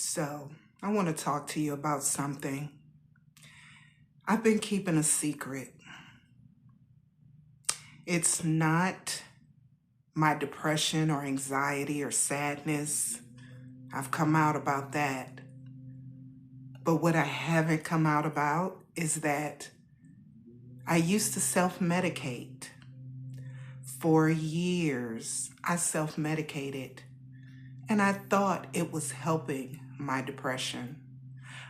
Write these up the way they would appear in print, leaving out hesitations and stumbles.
So, I want to talk to you about something. I've been keeping a secret. It's not my depression or anxiety or sadness. I've come out about that. But what I haven't come out about is that I used to self medicate. For years, I self medicated, and I thought it was helping my depression.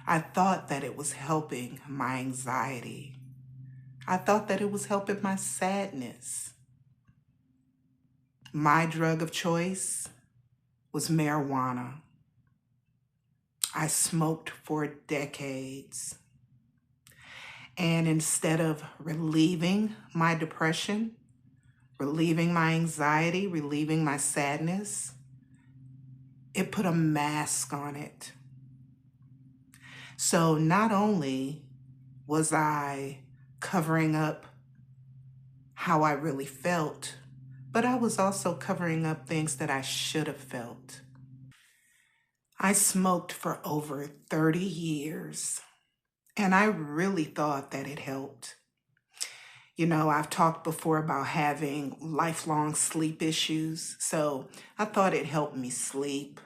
I thought that it was helping my anxiety. I thought that it was helping my sadness. My drug of choice was marijuana. I smoked for decades. And instead of relieving my depression, relieving my anxiety, relieving my sadness, it put a mask on it. So not only was I covering up how I really felt, but I was also covering up things that I should have felt. I smoked for over 30 years, and I really thought that it helped. You know, I've talked before about having lifelong sleep issues, so I thought it helped me sleep.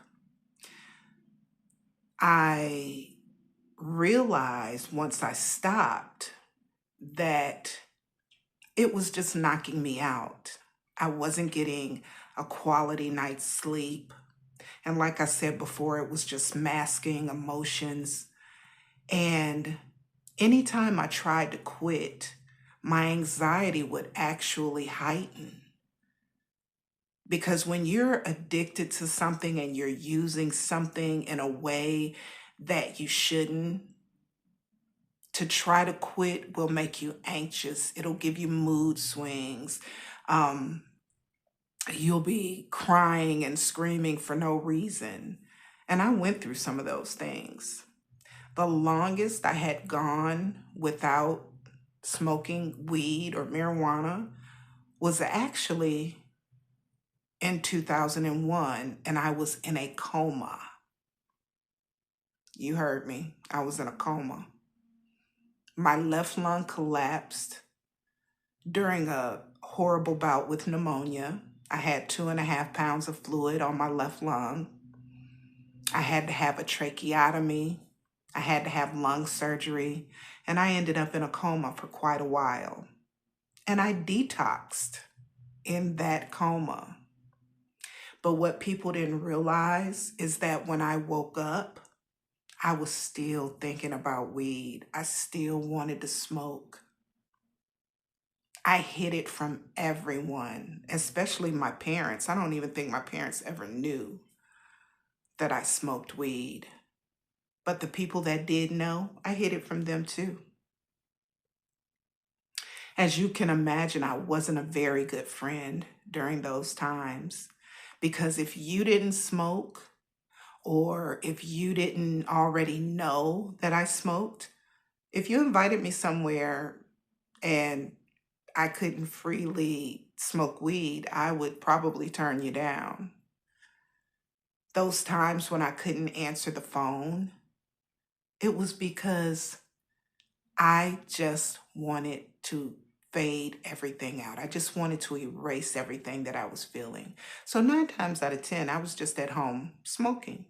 I realized once I stopped that it was just knocking me out. I wasn't getting a quality night's sleep. And like I said before, it was just masking emotions. And anytime I tried to quit, my anxiety would actually heighten. Because when you're addicted to something and you're using something in a way that you shouldn't, to try to quit will make you anxious. It'll give you mood swings. Um, you'll be crying and screaming for no reason. And I went through some of those things. The longest I had gone without smoking weed or marijuana was actually in 2001, and I was in a coma. You heard me. I was in a coma. My left lung collapsed during a horrible bout with pneumonia. I had 2.5 pounds of fluid on my left lung. I had to have a tracheotomy. I had to have lung surgery, and I ended up in a coma for quite a while. And I detoxed in that coma. But what people didn't realize is that when I woke up, I was still thinking about weed. I still wanted to smoke. I hid it from everyone, especially my parents. I don't even think my parents ever knew that I smoked weed. But the people that did know, I hid it from them too. As you can imagine, I wasn't a very good friend during those times because if you didn't smoke or if you didn't already know that I smoked, if you invited me somewhere and I couldn't freely smoke weed, I would probably turn you down. Those times when I couldn't answer the phone, it was because I just wanted to fade everything out. I just wanted to erase everything that I was feeling. So 9 times out of 10, I was just at home smoking.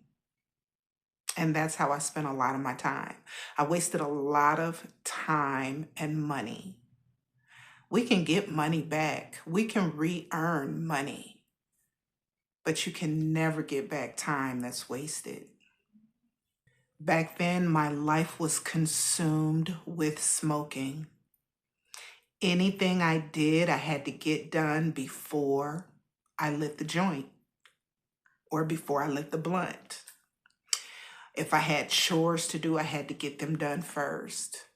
And that's how I spent a lot of my time. I wasted a lot of time and money. We can get money back. We can re-earn money, but you can never get back time that's wasted. Back then, my life was consumed with smoking. Anything I did, I had to get done before I lit the joint or before I lit the blunt. If I had chores to do, I had to get them done first.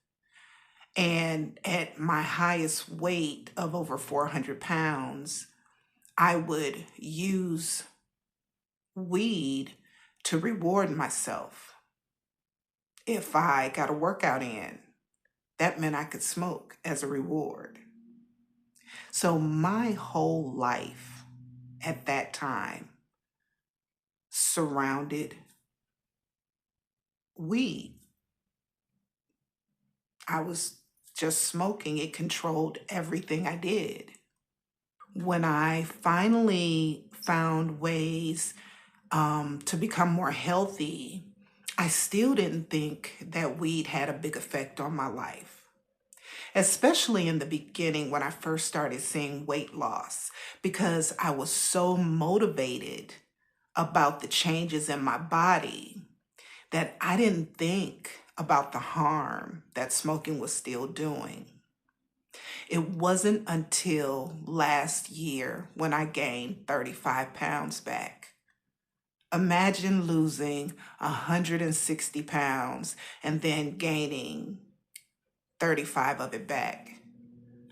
And at my highest weight of over 400 pounds, I would use weed to reward myself. If I got a workout in, that meant I could smoke as a reward. So my whole life at that time surrounded weed. I was just smoking. It controlled everything I did. When I finally found ways to become more healthy, I still didn't think that weed had a big effect on my life, especially in the beginning when I first started seeing weight loss, because I was so motivated about the changes in my body that I didn't think about the harm that smoking was still doing. It wasn't until last year when I gained 35 pounds back. Imagine losing 160 pounds and then gaining 35 of it back.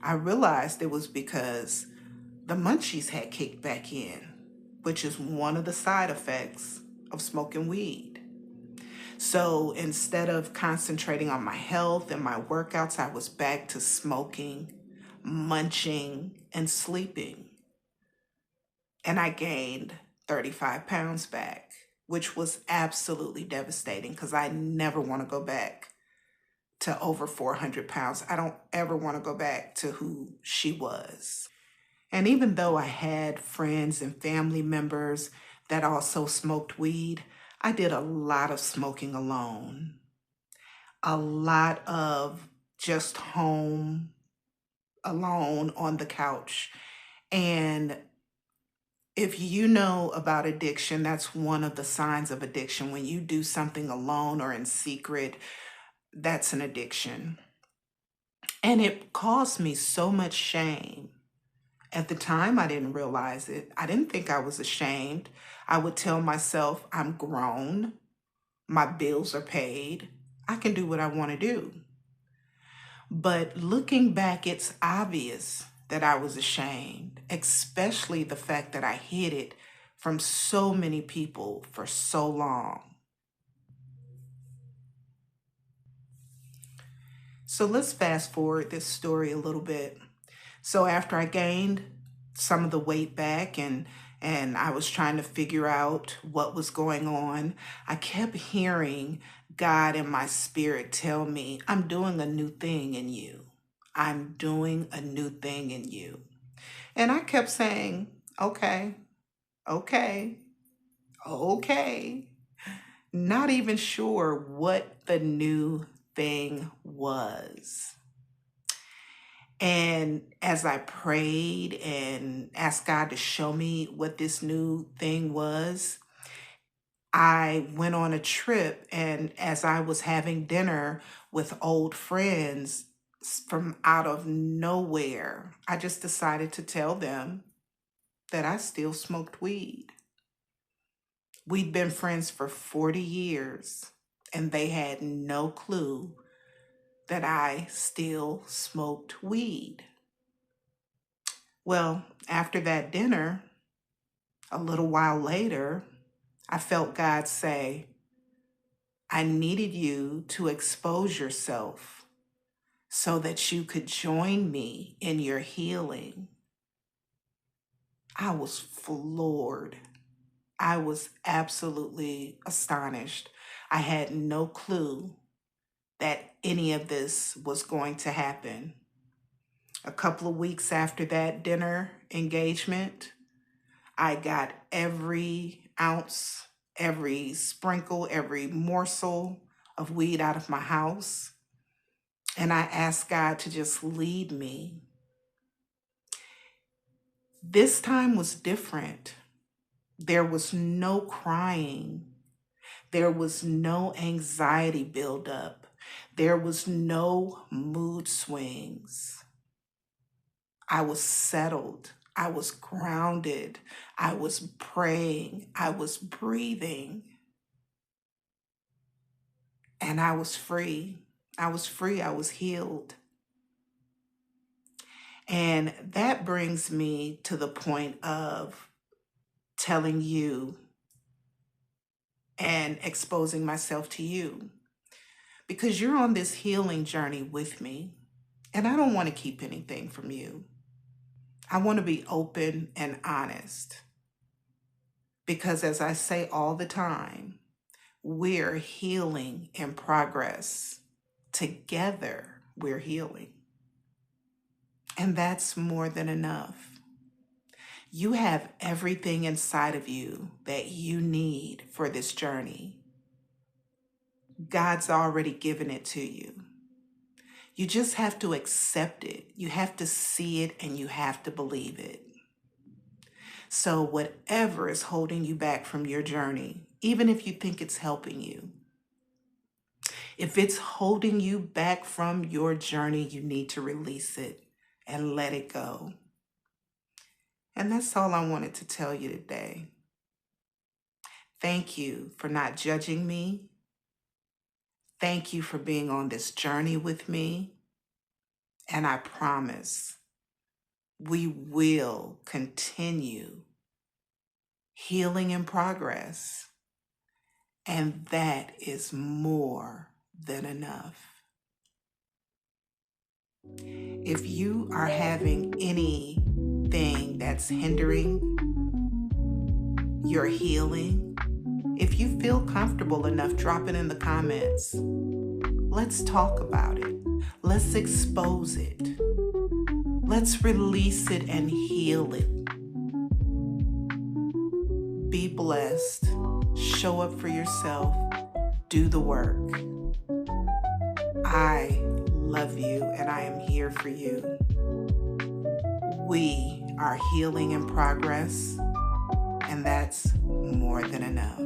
I realized it was because the munchies had kicked back in, which is one of the side effects of smoking weed. So instead of concentrating on my health and my workouts, I was back to smoking, munching, and sleeping. And I gained 35 pounds back, which was absolutely devastating because I never want to go back to over 400 pounds. I don't ever want to go back to who she was. And even though I had friends and family members that also smoked weed, I did a lot of smoking alone, a lot of just home alone on the couch. And if you know about addiction, that's one of the signs of addiction. When you do something alone or in secret, that's an addiction. And it caused me so much shame. At the time, I didn't realize it. I didn't think I was ashamed. I would tell myself, I'm grown, my bills are paid, I can do what I want to do. But looking back, it's obvious that I was ashamed, especially the fact that I hid it from so many people for so long. So let's fast forward this story a little bit. So after I gained some of the weight back and I was trying to figure out what was going on, I kept hearing God in my spirit tell me, I'm doing a new thing in you. I'm doing a new thing in you. And I kept saying, okay, okay, okay. Not even sure what the new thing was. And as I prayed and asked God to show me what this new thing was, I went on a trip. And as I was having dinner with old friends from out of nowhere, I just decided to tell them that I still smoked weed. We'd been friends for 40 years, and they had no clue that I still smoked weed. Well, after that dinner, a little while later, I felt God say, I needed you to expose yourself so that you could join me in your healing. I was floored. I was absolutely astonished. I had no clue that any of this was going to happen. A couple of weeks after that dinner engagement, I got every ounce, every sprinkle, every morsel of weed out of my house. And I asked God to just lead me. This time was different. There was no crying. There was no anxiety buildup. There was no mood swings. I was settled. I was grounded. I was praying. I was breathing. And I was free. I was free. I was healed. And that brings me to the point of telling you and exposing myself to you because you're on this healing journey with me. And I don't want to keep anything from you. I want to be open and honest because, as I say all the time, We're healing in progress. Together, we're healing. And that's more than enough. You have everything inside of you that you need for this journey. God's already given it to you. You just have to accept it. You have to see it and you have to believe it. So whatever is holding you back from your journey, even if you think it's helping you, if it's holding you back from your journey, you need to release it and let it go. And that's all I wanted to tell you today. Thank you for not judging me. Thank you for being on this journey with me. And I promise we will continue healing in progress. And that is more than enough. If you are having anything that's hindering your healing, if you feel comfortable enough, drop it in the comments. Let's talk about it. Let's expose it. Let's release it and heal it. Be blessed. Show up for yourself. Do the work. I love you and I am here for you. We are healing in progress, and that's more than enough.